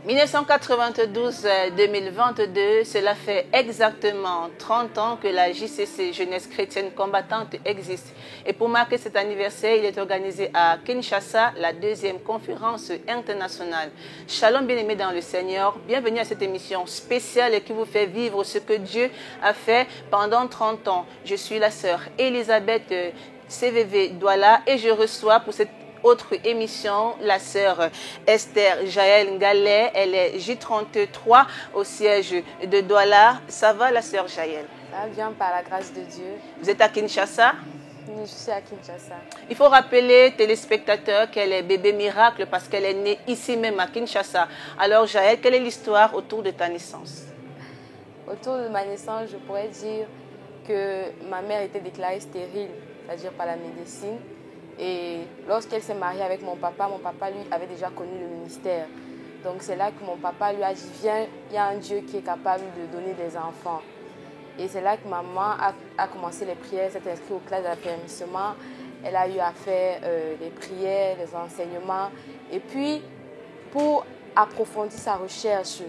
...1992-2022, cela fait exactement 30 ans que la JCC, Jeunesse Chrétienne Combattante, existe. Et pour marquer cet anniversaire, il est organisé à Kinshasa, la deuxième conférence internationale. Shalom bien-aimés dans le Seigneur, bienvenue à cette émission spéciale qui vous fait vivre ce que Dieu a fait pendant 30 ans. Je suis la sœur Elisabeth CVV Douala et je reçois pour cette autre émission, la sœur Esther Jaël Ngalet. Elle est J33 au siège de Douala. Ça va la sœur Jaël? Ça va bien par la grâce de Dieu. Vous êtes à Kinshasa? Oui, je suis à Kinshasa. Il faut rappeler, téléspectateurs, qu'elle est bébé miracle parce qu'elle est née ici même à Kinshasa. Alors Jaël, quelle est l'histoire autour de ta naissance? Autour de ma naissance, je pourrais dire que ma mère était déclarée stérile, c'est-à-dire par la médecine. Et lorsqu'elle s'est mariée avec mon papa lui avait déjà connu le ministère. Donc c'est là que mon papa lui a dit, viens, il y a un Dieu qui est capable de donner des enfants. Et c'est là que maman a commencé les prières, s'est inscrite aux classes d'affermissement. Elle a eu à faire les prières, les enseignements. Et puis, pour approfondir sa recherche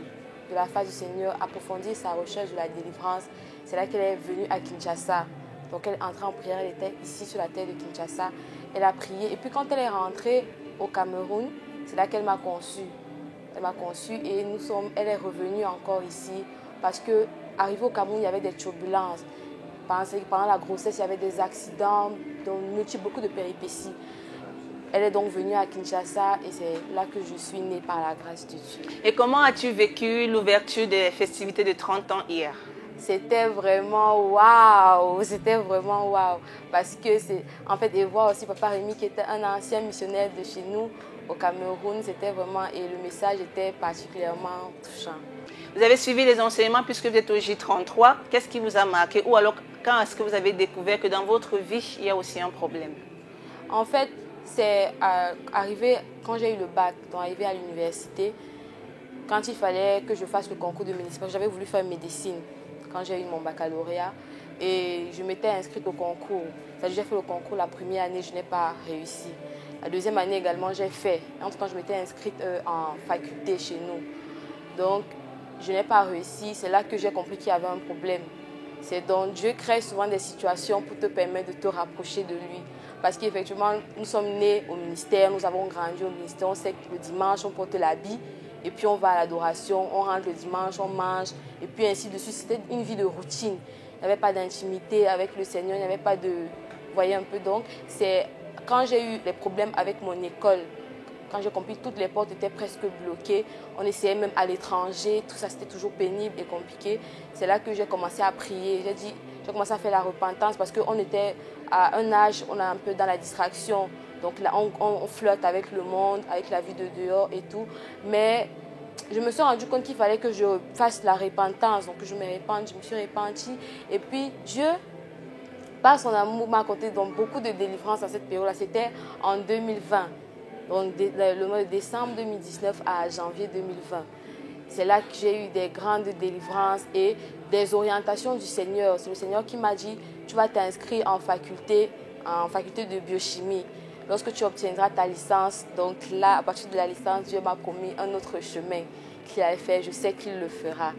de la face du Seigneur, approfondir sa recherche de la délivrance, c'est là qu'elle est venue à Kinshasa. Donc elle est entrée en prière, elle était ici sur la terre de Kinshasa. Elle a prié. Et puis quand elle est rentrée au Cameroun, c'est là qu'elle m'a conçue. Elle m'a conçue et elle est revenue encore ici parce qu'arrivée au Cameroun, il y avait des turbulences. Pendant la grossesse, il y avait des accidents, donc beaucoup de péripéties. Elle est donc venue à Kinshasa et c'est là que je suis née par la grâce de Dieu. Et comment as-tu vécu l'ouverture des festivités de 30 ans hier? C'était vraiment waouh, parce que c'est en fait et voir aussi papa Rémi qui était un ancien missionnaire de chez nous au Cameroun, c'était vraiment et le message était particulièrement touchant. Vous avez suivi les enseignements puisque vous êtes au J33, qu'est-ce qui vous a marqué ou alors quand est-ce que vous avez découvert que dans votre vie il y a aussi un problème? En fait, c'est arrivé quand j'ai eu le bac, donc arrivé à l'université, quand il fallait que je fasse le concours de médecine, j'avais voulu faire médecine. Quand j'ai eu mon baccalauréat et je m'étais inscrite au concours. J'ai fait le concours la première année, je n'ai pas réussi. La deuxième année également, j'ai fait. Entre-temps, je m'étais inscrite en faculté chez nous. Donc, je n'ai pas réussi. C'est là que j'ai compris qu'il y avait un problème. C'est donc Dieu crée souvent des situations pour te permettre de te rapprocher de lui. Parce qu'effectivement, nous sommes nés au ministère, nous avons grandi au ministère. On sait que le dimanche, on porte l'habit. Et puis on va à l'adoration, on rentre le dimanche, on mange, et puis ainsi de suite. C'était une vie de routine. Il n'y avait pas d'intimité avec le Seigneur, il n'y avait pas de... Vous voyez un peu, donc, c'est quand j'ai eu des problèmes avec mon école, quand j'ai compris que toutes les portes étaient presque bloquées, on essayait même à l'étranger, tout ça c'était toujours pénible et compliqué. C'est là que j'ai commencé à prier. J'ai commencé à faire la repentance parce qu'on était à un âge, on est un peu dans la distraction. Donc là, on flirte avec le monde, avec la vie de dehors et tout. Mais je me suis rendu compte qu'il fallait que je fasse la repentance. Donc je me suis repentie. Et puis Dieu, par son amour, m'a accordé donc beaucoup de délivrance à cette période-là. C'était en 2020. Donc le mois de décembre 2019 à janvier 2020. C'est là que j'ai eu des grandes délivrances et des orientations du Seigneur. C'est le Seigneur qui m'a dit, tu vas t'inscrire en faculté de biochimie. Lorsque tu obtiendras ta licence, donc là, à partir de la licence, Dieu m'a promis un autre chemin qu'il a fait. Je sais qu'il le fera.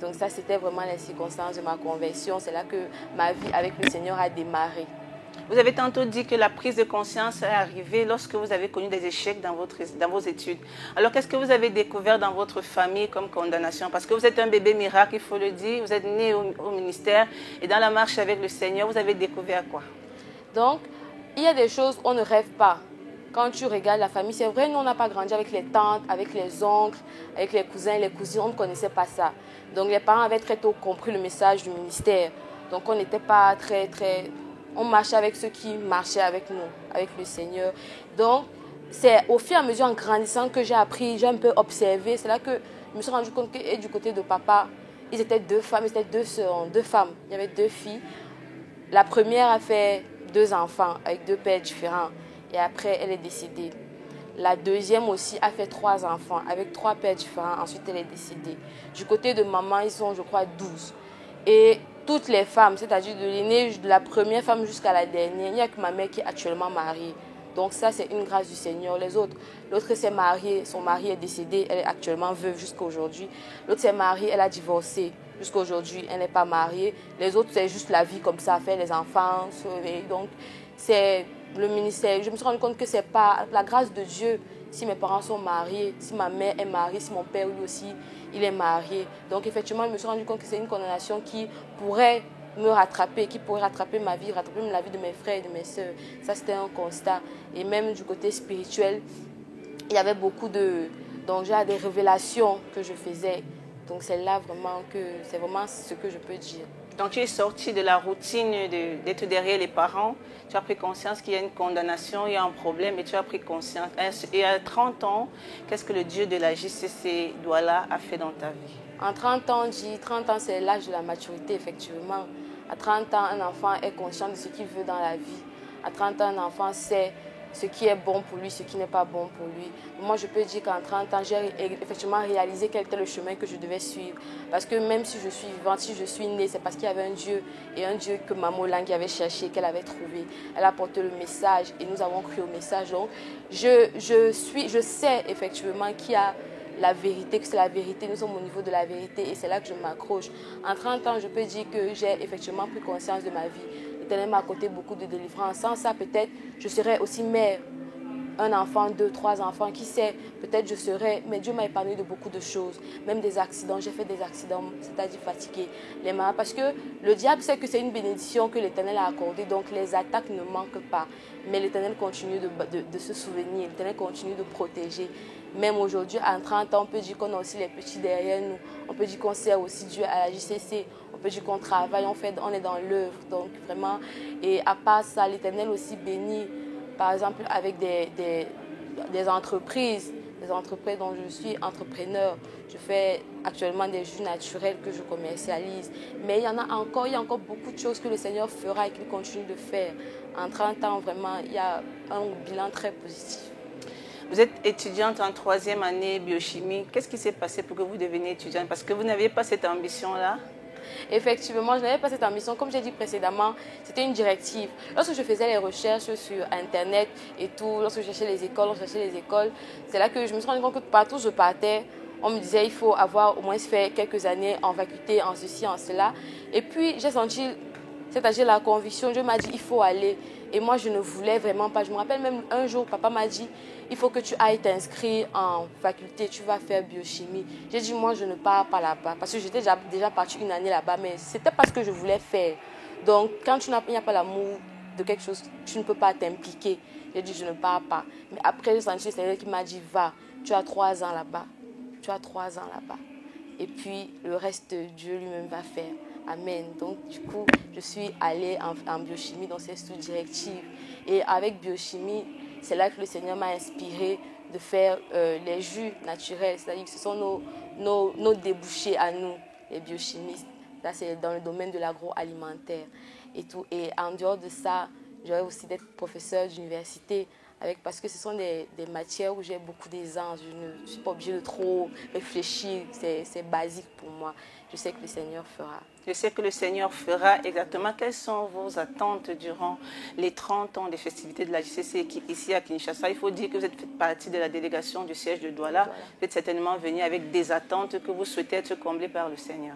Donc ça, c'était vraiment les circonstances de ma conversion. C'est là que ma vie avec le Seigneur a démarré. Vous avez tantôt dit que la prise de conscience est arrivée lorsque vous avez connu des échecs dans vos études. Alors, qu'est-ce que vous avez découvert dans votre famille comme condamnation? Parce que vous êtes un bébé miracle, il faut le dire. Vous êtes né au ministère et dans la marche avec le Seigneur, vous avez découvert quoi? Donc, il y a des choses on ne rêve pas. Quand tu regardes la famille, c'est vrai, nous, on n'a pas grandi avec les tantes, avec les oncles, avec les cousins et les cousines. On ne connaissait pas ça. Donc, les parents avaient très tôt compris le message du ministère. Donc, on n'était pas on marchait avec ceux qui marchaient avec nous, avec le Seigneur. Donc, c'est au fur et à mesure, en grandissant, que j'ai appris, j'ai un peu observé. C'est là que je me suis rendu compte que et du côté de papa, Ils étaient 2 femmes, ils étaient 2 sœurs, 2 femmes. Il y avait 2 filles. La première a fait 2 enfants avec 2 pères différents. Et après, elle est décédée. La deuxième aussi a fait 3 enfants avec 3 pères différents. Ensuite, elle est décédée. Du côté de maman, ils sont, je crois, 12. Et toutes les femmes, c'est-à-dire de l'aînée, de la première femme jusqu'à la dernière, il n'y a que ma mère qui est actuellement mariée. Donc ça, c'est une grâce du Seigneur. Les autres, l'autre s'est mariée, son mari est décédé, elle est actuellement veuve jusqu'à aujourd'hui. L'autre s'est mariée, elle a divorcé jusqu'à aujourd'hui, elle n'est pas mariée. Les autres, c'est juste la vie comme ça, faire les enfants. Et donc, c'est le ministère. Je me suis rendu compte que c'est pas la grâce de Dieu. Si mes parents sont mariés, si ma mère est mariée, si mon père lui aussi, il est marié. Donc effectivement, je me suis rendu compte que c'est une condamnation qui pourrait me rattraper, qui pourrait rattraper ma vie, rattraper la vie de mes frères et de mes sœurs. Ça, c'était un constat. Et même du côté spirituel, il y avait beaucoup de... Donc, j'ai des révélations que je faisais. Donc, c'est là vraiment que... C'est vraiment ce que je peux dire. Donc tu es sorti de la routine d'être derrière les parents, tu as pris conscience qu'il y a une condamnation, il y a un problème et tu as pris conscience. Et à 30 ans, qu'est-ce que le Dieu de la JCC Douala a fait dans ta vie? En 30 ans, 30 ans c'est l'âge de la maturité effectivement. À 30 ans, un enfant est conscient de ce qu'il veut dans la vie. À 30 ans, un enfant sait ce qui est bon pour lui, ce qui n'est pas bon pour lui. Moi, je peux dire qu'en 30 ans, j'ai effectivement réalisé quel était le chemin que je devais suivre. Parce que même si je suis vivante, si je suis née, c'est parce qu'il y avait un Dieu. Et un Dieu que Maman Lang avait cherché, qu'elle avait trouvé. Elle a porté le message et nous avons cru au message. Donc, je sais effectivement qu'il y a la vérité, que c'est la vérité. Nous sommes au niveau de la vérité et c'est là que je m'accroche. En 30 ans, je peux dire que j'ai effectivement pris conscience de ma vie. L'Éternel m'a apporté beaucoup de délivrance. Sans ça, peut-être, je serais aussi mère. Un enfant, 2, 3 enfants, qui sait, peut-être je serais... Mais Dieu m'a épargné de beaucoup de choses, même des accidents. J'ai fait des accidents, c'est-à-dire fatiguer les malades. Parce que le diable sait que c'est une bénédiction que l'Éternel a accordée, donc les attaques ne manquent pas. Mais l'Éternel continue de se souvenir, l'Éternel continue de protéger. Même aujourd'hui, en 30 ans, on peut dire qu'on a aussi les petits derrière nous. On peut dire qu'on sert aussi Dieu à la JCC. On peut dire qu'on travaille, on est dans l'œuvre. Donc vraiment, et à part ça, l'Éternel aussi bénit, par exemple, avec des entreprises dont je suis entrepreneur. Je fais actuellement des jus naturels que je commercialise. Mais il y a encore beaucoup de choses que le Seigneur fera et qu'il continue de faire. En 30 ans, vraiment, il y a un bilan très positif. Vous êtes étudiante en 3e année biochimie. Qu'est-ce qui s'est passé pour que vous deveniez étudiante? Parce que vous n'aviez pas cette ambition-là. Effectivement, je n'avais pas cette ambition. Comme j'ai dit précédemment, c'était une directive. Lorsque je faisais les recherches sur Internet et tout, lorsque je cherchais les écoles, c'est là que je me suis rendu compte que partout où je partais, on me disait il faut avoir au moins fait quelques années en faculté, en ceci, en cela. Et puis, j'ai senti, c'est-à-dire la conviction, Dieu m'a dit il faut aller. Et moi, je ne voulais vraiment pas. Je me rappelle même un jour, papa m'a dit il faut que tu ailles t'inscrire en faculté, tu vas faire biochimie. J'ai dit moi, je ne pars pas là-bas. Parce que j'étais déjà partie une année là-bas, mais c'était pas ce que je voulais faire. Donc, quand il n'y a pas l'amour de quelque chose, tu ne peux pas t'impliquer. J'ai dit je ne pars pas. Mais après, j'ai senti le Seigneur qui m'a dit va, tu as 3 ans là-bas. Tu as 3 ans là-bas. Et puis, le reste, Dieu lui-même va faire. Amen. Donc, du coup, je suis allée en biochimie dans ces sous-directives. Et avec biochimie, c'est là que le Seigneur m'a inspiré de faire les jus naturels. C'est-à-dire que ce sont nos débouchés à nous, les biochimistes. Là, c'est dans le domaine de l'agroalimentaire et tout. Et en dehors de ça, j'aurais aussi d'être professeur d'université. Parce que ce sont des matières où j'ai beaucoup d'aisance. Je ne suis pas obligée de trop réfléchir. C'est basique pour moi. Je sais que le Seigneur fera. Je sais que le Seigneur fera exactement. Quelles sont vos attentes durant les 30 ans des festivités de la JCC ici à Kinshasa? Il faut dire que vous êtes partie de la délégation du siège de Douala. Vous êtes certainement venu avec des attentes que vous souhaitez être comblées par le Seigneur.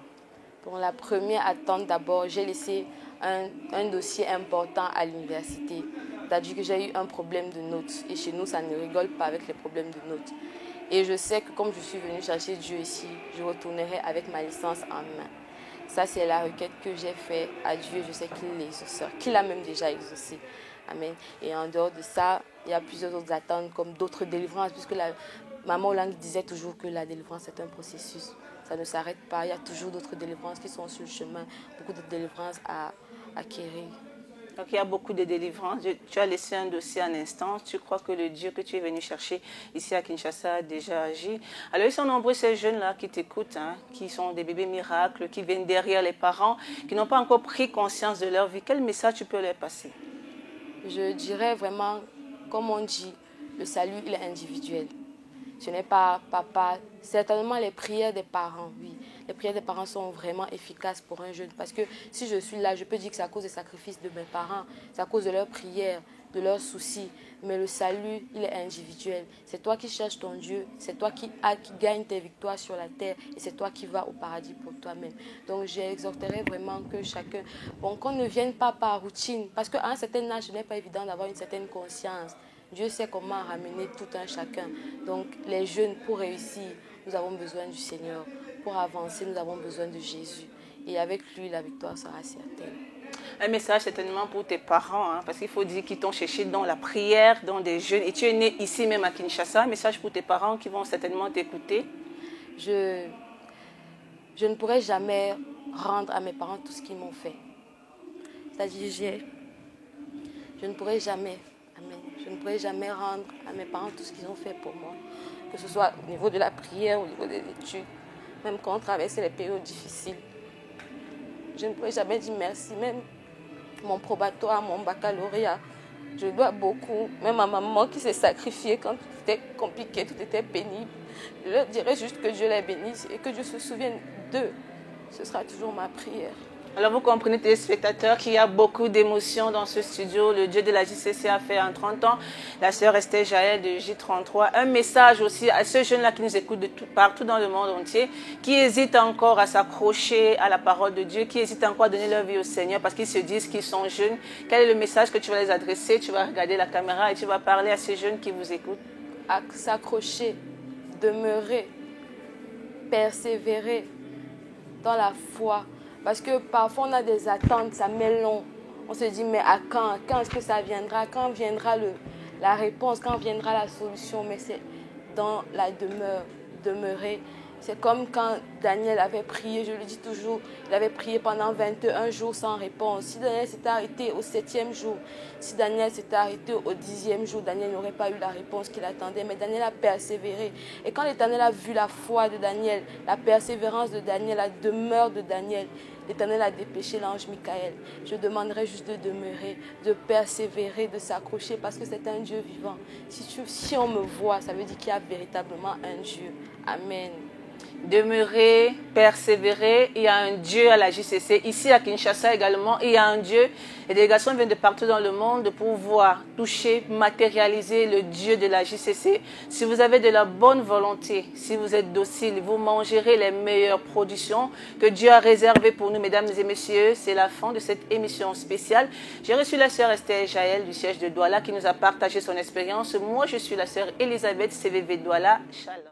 Pour la première attente, d'abord, j'ai laissé un dossier important à l'université. C'est-à-dire que j'ai eu un problème de notes. Et chez nous, ça ne rigole pas avec les problèmes de notes. Et je sais que comme je suis venue chercher Dieu ici, je retournerai avec ma licence en main. Ça, c'est la requête que j'ai faite à Dieu. Je sais qu'il est l'exauceur, qu'il a même déjà exaucé. Amen. Et en dehors de ça, il y a plusieurs autres attentes, comme d'autres délivrances, puisque Maman Lang disait toujours que la délivrance est un processus. Ça ne s'arrête pas. Il y a toujours d'autres délivrances qui sont sur le chemin, beaucoup de délivrances à acquérir. Donc il y a beaucoup de délivrance. Tu as laissé un dossier en instance. Tu crois que le Dieu que tu es venu chercher ici à Kinshasa a déjà agi. Alors ils sont nombreux ces jeunes-là qui t'écoutent, hein, qui sont des bébés miracles, qui viennent derrière les parents, qui n'ont pas encore pris conscience de leur vie. Quel message tu peux leur passer? Je dirais vraiment, comme on dit, le salut il est individuel. Ce n'est pas papa. Certainement les prières des parents, oui. Les prières des parents sont vraiment efficaces pour un jeune. Parce que si je suis là, je peux dire que c'est à cause des sacrifices de mes parents, c'est à cause de leurs prières, de leurs soucis. Mais le salut, il est individuel. C'est toi qui cherches ton Dieu, c'est toi qui gagne tes victoires sur la terre et c'est toi qui vas au paradis pour toi-même. Donc j'exhorterais vraiment que chacun, bon, qu'on ne vienne pas par routine. Parce qu'à un certain âge, ce n'est pas évident d'avoir une certaine conscience. Dieu sait comment ramener tout un chacun. Donc les jeunes, pour réussir, nous avons besoin du Seigneur. Pour avancer, nous avons besoin de Jésus. Et avec lui, la victoire sera certaine. Un message certainement pour tes parents, hein, parce qu'il faut dire qu'ils t'ont cherché dans la prière, dans des jeunes. Et tu es né ici même à Kinshasa. Un message pour tes parents qui vont certainement t'écouter. Je ne pourrai jamais rendre à mes parents tout ce qu'ils m'ont fait. C'est-à-dire, je ne pourrai jamais, amen, je ne pourrai jamais rendre à mes parents tout ce qu'ils ont fait pour moi. Que ce soit au niveau de la prière, au niveau des études, même quand on traversait les périodes difficiles. Je ne pourrais jamais dire merci, même mon probatoire, mon baccalauréat. Je dois beaucoup, même à ma maman qui s'est sacrifiée quand tout était compliqué, tout était pénible. Je leur dirais juste que Dieu les bénisse et que Dieu se souvienne d'eux. Ce sera toujours ma prière. Alors vous comprenez, téléspectateurs, qu'il y a beaucoup d'émotions dans ce studio. Le Dieu de la JCC a fait en 30 ans. La sœur Esther Jaël de J33. Un message aussi à ceux jeunes-là qui nous écoutent partout dans le monde entier, qui hésitent encore à s'accrocher à la parole de Dieu, qui hésitent encore à donner leur vie au Seigneur parce qu'ils se disent qu'ils sont jeunes. Quel est le message que tu vas les adresser? Tu vas regarder la caméra et tu vas parler à ces jeunes qui vous écoutent. À s'accrocher, demeurer, persévérer dans la foi. Parce que parfois on a des attentes, ça met long. On se dit mais à quand? Quand est-ce que ça viendra? Quand viendra la réponse? Quand viendra la solution? Mais c'est dans la demeure, demeurer. C'est comme quand Daniel avait prié, je le dis toujours, il avait prié pendant 21 jours sans réponse. Si Daniel s'était arrêté au 7e jour, si Daniel s'était arrêté au 10e jour, Daniel n'aurait pas eu la réponse qu'il attendait. Mais Daniel a persévéré. Et quand l'Éternel a vu la foi de Daniel, la persévérance de Daniel, la demeure de Daniel, l'Éternel a dépêché l'ange Michael. Je demanderai juste de demeurer, de persévérer, de s'accrocher parce que c'est un Dieu vivant. Si on me voit, ça veut dire qu'il y a véritablement un Dieu. Amen. Demeurer, persévérer. Il y a un Dieu à la JCC. Ici à Kinshasa également, il y a un Dieu. Les délégations viennent de partout dans le monde pour pouvoir toucher, matérialiser le Dieu de la JCC. Si vous avez de la bonne volonté, si vous êtes docile, vous mangerez les meilleures productions que Dieu a réservées pour nous, mesdames et messieurs. C'est la fin de cette émission spéciale. J'ai reçu la sœur Esther Jaël du siège de Douala qui nous a partagé son expérience. Moi, je suis la sœur Elisabeth CVV Douala. Shalom.